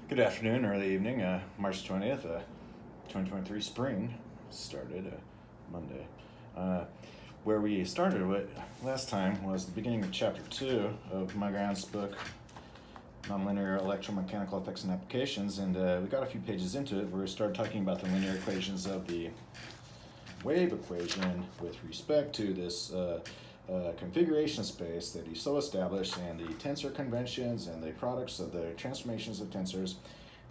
Good afternoon, early evening, March 20th, 2023 spring started Monday. Where we started with last time was the beginning of chapter 2 of Maugin's book, Nonlinear Electromechanical Effects and Applications, and we got a few pages into it where we started talking about the linear equations of the wave equation with respect to this configuration space that he so established, and the tensor conventions and the products of the transformations of tensors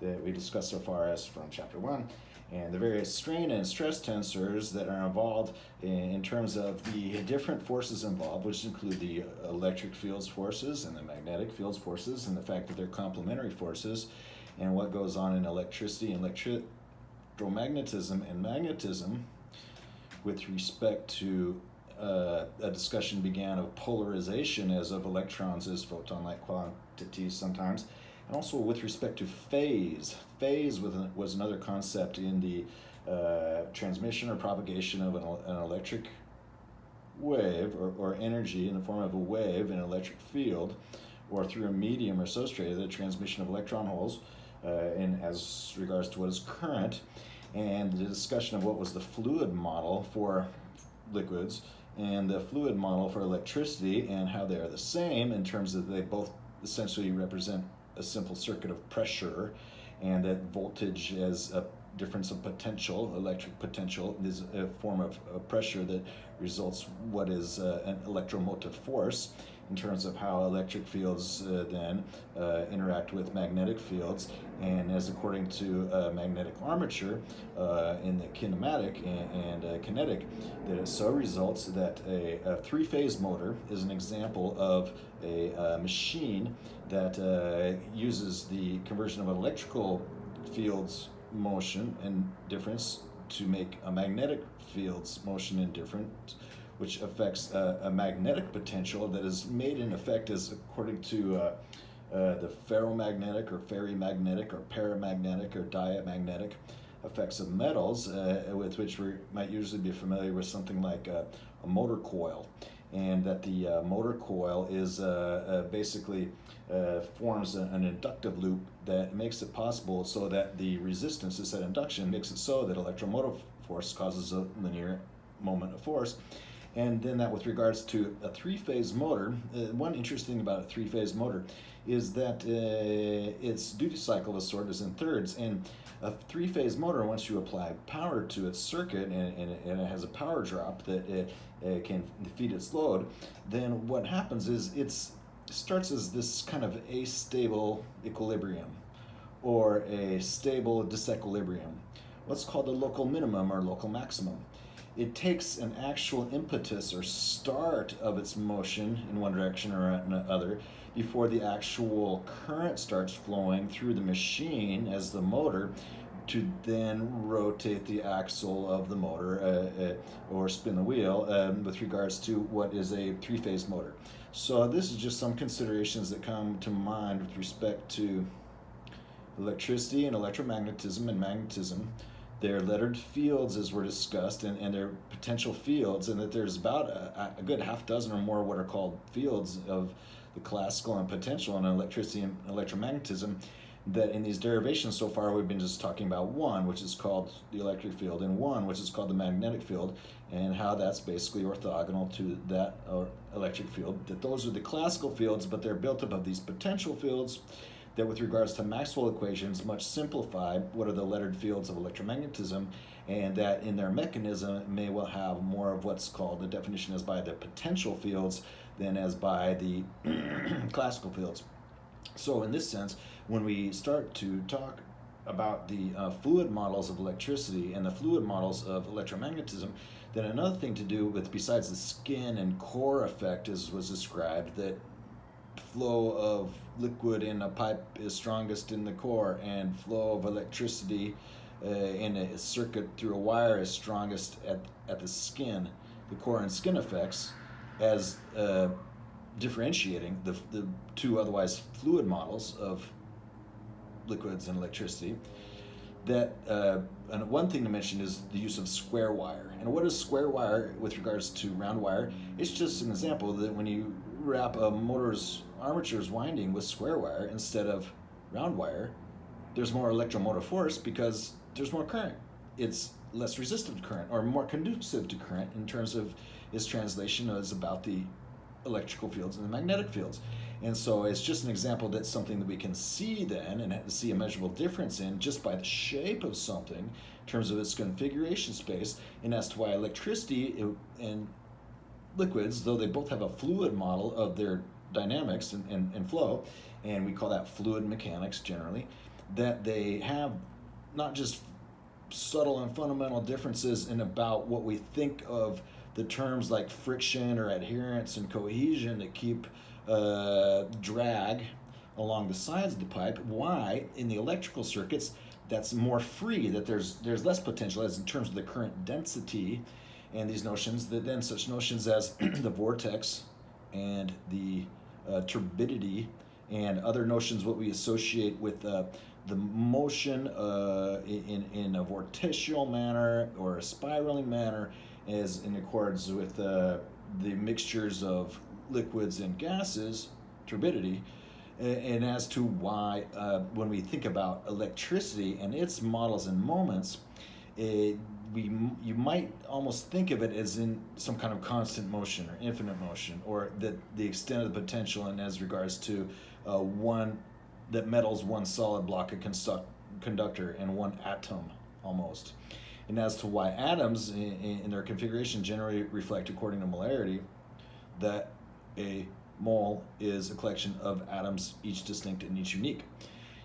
that we discussed so far as from chapter 1, and the various strain and stress tensors that are involved in terms of the different forces involved, which include the electric fields forces and the magnetic fields forces, and the fact that they're complementary forces, and what goes on in electricity and electromagnetism and magnetism with respect to a discussion began of polarization as of electrons as photon-like quantities sometimes, and also with respect to phase. Phase was another concept in the transmission or propagation of an electric wave or energy in the form of a wave in an electric field, or through a medium or substrate, the transmission of electron holes in as regards to what is current, and the discussion of what was the fluid model for liquids and the fluid model for electricity, and how they are the same in terms of they both essentially represent a simple circuit of pressure, and that voltage as a difference of potential, electric potential, is a form of pressure that results what is an electromotive force in terms of how electric fields then interact with magnetic fields, and as according to magnetic armature in the kinematic and kinetic, that it so results that a three-phase motor is an example of a machine that uses the conversion of electrical fields motion and difference to make a magnetic fields motion and difference, which affects a magnetic potential that is made in effect as according to the ferromagnetic or ferrimagnetic or paramagnetic or diamagnetic effects of metals, with which we might usually be familiar with something like a motor coil, and that the motor coil is basically forms an inductive loop that makes it possible so that the resistance to said induction makes it so that electromotive force causes a linear moment of force. And then that with regards to a three-phase motor, one interesting about a three-phase motor is that its duty cycle of sort is in thirds, and a three-phase motor, once you apply power to its circuit and it has a power drop that it can feed its load, then what happens is it starts as this kind of astable equilibrium or a stable disequilibrium, what's called a local minimum or local maximum. It takes an actual impetus or start of its motion in one direction or another before the actual current starts flowing through the machine as the motor, to then rotate the axle of the motor or spin the wheel with regards to what is a three-phase motor. So this is just some considerations that come to mind with respect to electricity and electromagnetism and magnetism. Their lettered fields, as were discussed, and their potential fields, and that there's about a good half dozen or more what are called fields of the classical and potential in electricity and electromagnetism, that in these derivations so far we've been just talking about one, which is called the electric field, and one, which is called the magnetic field, and how that's basically orthogonal to that electric field. That those are the classical fields, but they're built up of these potential fields that with regards to Maxwell equations much simplified what are the lettered fields of electromagnetism, and that in their mechanism may well have more of what's called the definition as by the potential fields than as by the classical fields. So in this sense, when we start to talk about the fluid models of electricity and the fluid models of electromagnetism, then another thing to do with, besides the skin and core effect as was described, that flow of liquid in a pipe is strongest in the core, and flow of electricity in a circuit through a wire is strongest at the skin, the core and skin effects, as differentiating the two otherwise fluid models of liquids and electricity. That and one thing to mention is the use of square wire. And what is square wire with regards to round wire? It's just an example that when you wrap a motor's armature's winding with square wire instead of round wire, there's more electromotive force because there's more current. It's less resistive to current, or more conducive to current in terms of its translation is about the electrical fields and the magnetic fields. And so it's just an example that's something that we can see then and see a measurable difference in just by the shape of something in terms of its configuration space, and as to why electricity and liquids, though they both have a fluid model of their dynamics and flow, and we call that fluid mechanics generally, that they have not just subtle and fundamental differences in about what we think of the terms like friction or adherence and cohesion that keep drag along the sides of the pipe. Why in the electrical circuits that's more free, that there's less potential as in terms of the current density and these notions, that then such notions as the vortex and the turbidity and other notions what we associate with the motion in a vorticial manner or a spiraling manner is in accordance with the mixtures of liquids and gases, turbidity, and as to why when we think about electricity and its models and moments, you might almost think of it as in some kind of constant motion or infinite motion, or that the extent of the potential, and as regards to one that metals one solid block of conductor and one atom almost. And as to why atoms in their configuration generally reflect according to molarity, that a mole is a collection of atoms, each distinct and each unique.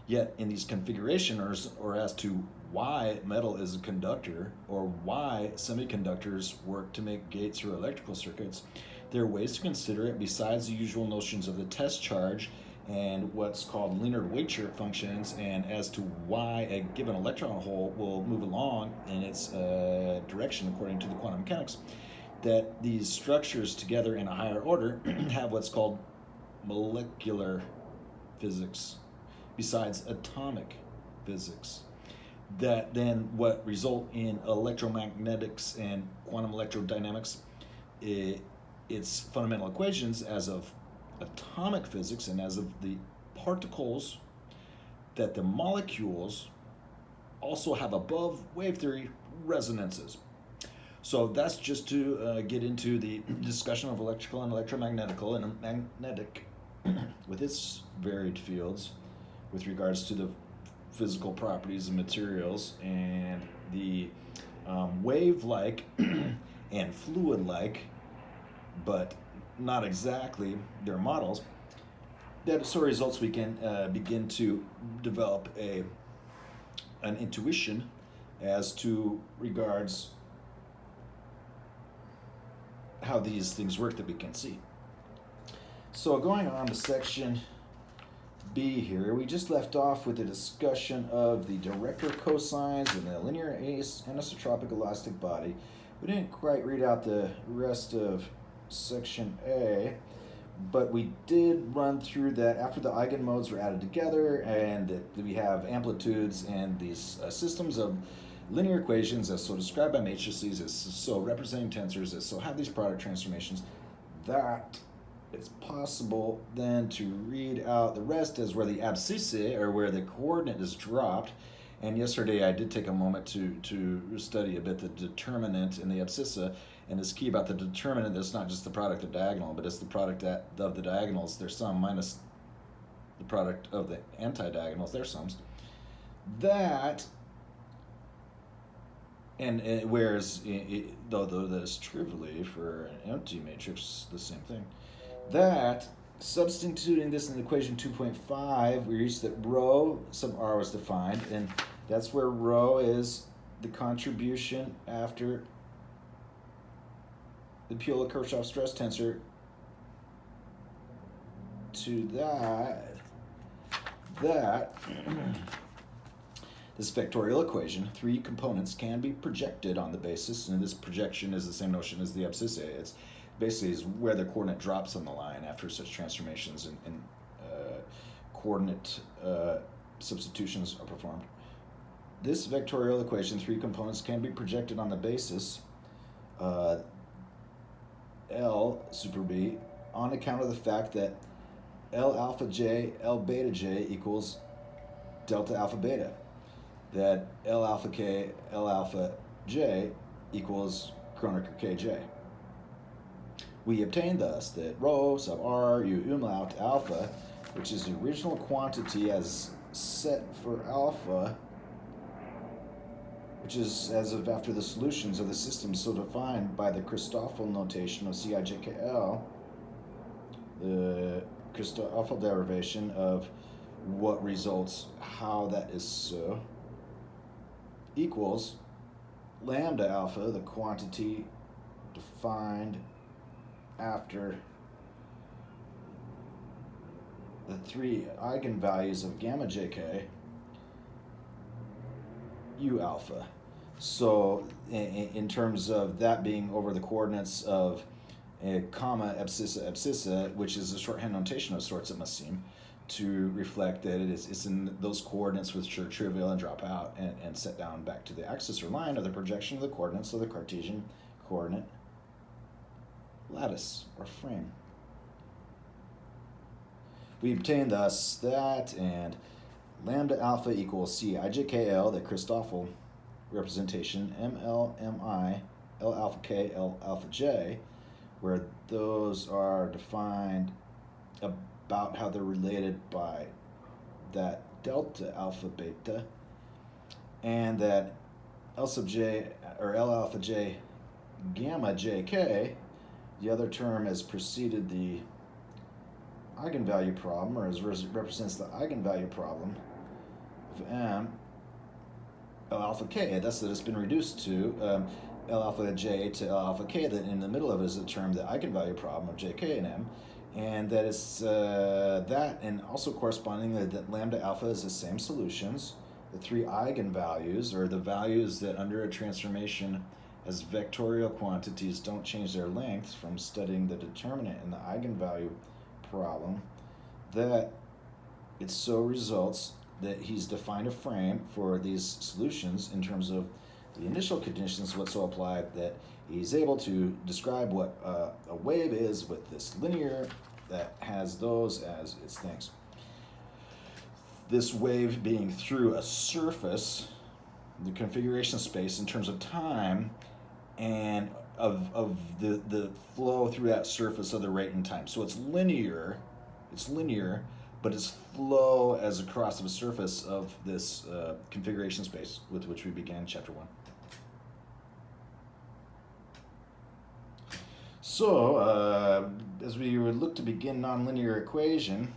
Yet in these configurations, or as to why metal is a conductor, or why semiconductors work to make gates or electrical circuits, there are ways to consider it besides the usual notions of the test charge and what's called linear weight functions, and as to why a given electron hole will move along in its direction according to the quantum mechanics, that these structures together in a higher order have what's called molecular physics besides atomic physics, that then what result in electromagnetics and quantum electrodynamics, its fundamental equations as of atomic physics and as of the particles, that the molecules also have above wave theory resonances. So that's just to get into the discussion of electrical and electromagnetical and magnetic with its varied fields with regards to the physical properties of materials and the wave-like and fluid-like, but not exactly their models. That sort of results we can begin to develop an intuition as to regards how these things work that we can see. So going on to section B here, we just left off with a discussion of the director cosines and the linear anisotropic elastic body. We didn't quite read out the rest of section A, but we did run through that after the eigenmodes were added together, and that we have amplitudes and these systems of linear equations as so described by matrices, as so representing tensors, as so have these product transformations, that it's possible then to read out the rest as where the abscissa, or where the coordinate is dropped. And yesterday I did take a moment to study a bit the determinant in the abscissa, and it's key about the determinant that's not just the product of diagonal, but it's the product of the diagonals, their sum, minus the product of the anti-diagonals, their sums. That, and whereas, though that is trivially for an empty matrix, the same thing, that substituting this in equation 2.5, we reached that rho sub r was defined, and that's where rho is the contribution after the Piola-Kirchhoff stress tensor to that this vectorial equation, three components can be projected on the basis, and this projection is the same notion as the abscissa. It's basically is where the coordinate drops on the line after such transformations and coordinate substitutions are performed. This vectorial equation, three components, can be projected on the basis L super B on account of the fact that L alpha j, L beta j equals delta alpha beta, that L alpha K, L alpha J equals Kronecker Kj. We obtain thus that rho sub r u umlaut alpha, which is the original quantity as set for alpha, which is as of after the solutions of the system so defined by the Christoffel notation ofCijkl, the Christoffel derivation of what results, how that is so, equals lambda alpha, the quantity defined after the three eigenvalues of gamma jk u alpha. So in terms of that being over the coordinates of a comma abscissa, which is a shorthand notation of sorts, it must seem, to reflect that it's in those coordinates which are trivial and drop out and set down back to the axis or line of the projection of the coordinates of the Cartesian coordinate lattice or frame. We obtain thus that, and lambda alpha equalsCijkl, the Christoffel representation, MLMI, L alpha K, L alpha J, where those are defined about how they're related by that delta alpha beta, and that L sub J or L alpha J gamma JK, the other term has preceded the eigenvalue problem, or as represents the eigenvalue problem of M, L alpha K. Thus, that it's been reduced to L alpha J to L alpha K. That in the middle of it is the term the eigenvalue problem of JK and M, and that is that, and also corresponding that lambda alpha is the same solutions. The three eigenvalues, or the values that under a transformation as vectorial quantities don't change their lengths from studying the determinant in the eigenvalue problem, that it so results that he's defined a frame for these solutions in terms of the initial conditions what so applied, that he's able to describe what a wave is with this linear that has those as its things. This wave being through a surface, the configuration space in terms of time, and of the flow through that surface of the rate and time. So it's linear, but its flow as across the surface of this configuration space with which we began chapter 1. So as we would look to begin nonlinear equation,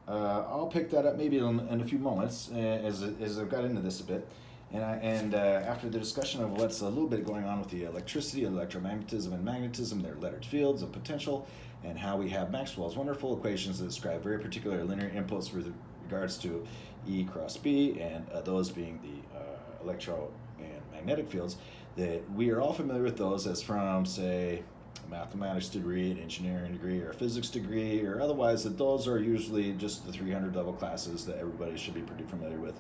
I'll pick that up maybe in a few moments as I've got into this a bit. And after the discussion of what's a little bit going on with the electricity, electromagnetism, and magnetism, their lettered fields of potential, and how we have Maxwell's wonderful equations that describe very particular linear inputs with regards to E cross B, and those being the electro and magnetic fields, that we are all familiar with those as from, say, a mathematics degree, an engineering degree, or a physics degree, or otherwise, that those are usually just the 300 level classes that everybody should be pretty familiar with.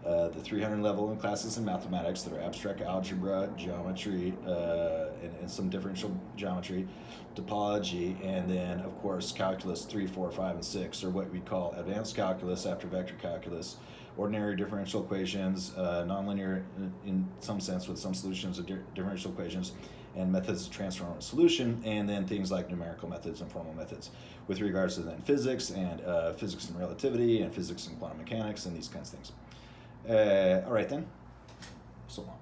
The 300 level in classes in mathematics that are abstract algebra, geometry, and some differential geometry, topology, and then, of course, calculus 3, 4, 5, and 6, or what we call advanced calculus after vector calculus, ordinary differential equations, nonlinear in some sense with some solutions of differential equations, and methods of transform solution, and then things like numerical methods and formal methods with regards to then physics and physics and relativity and physics and quantum mechanics and these kinds of things. All right then, so long.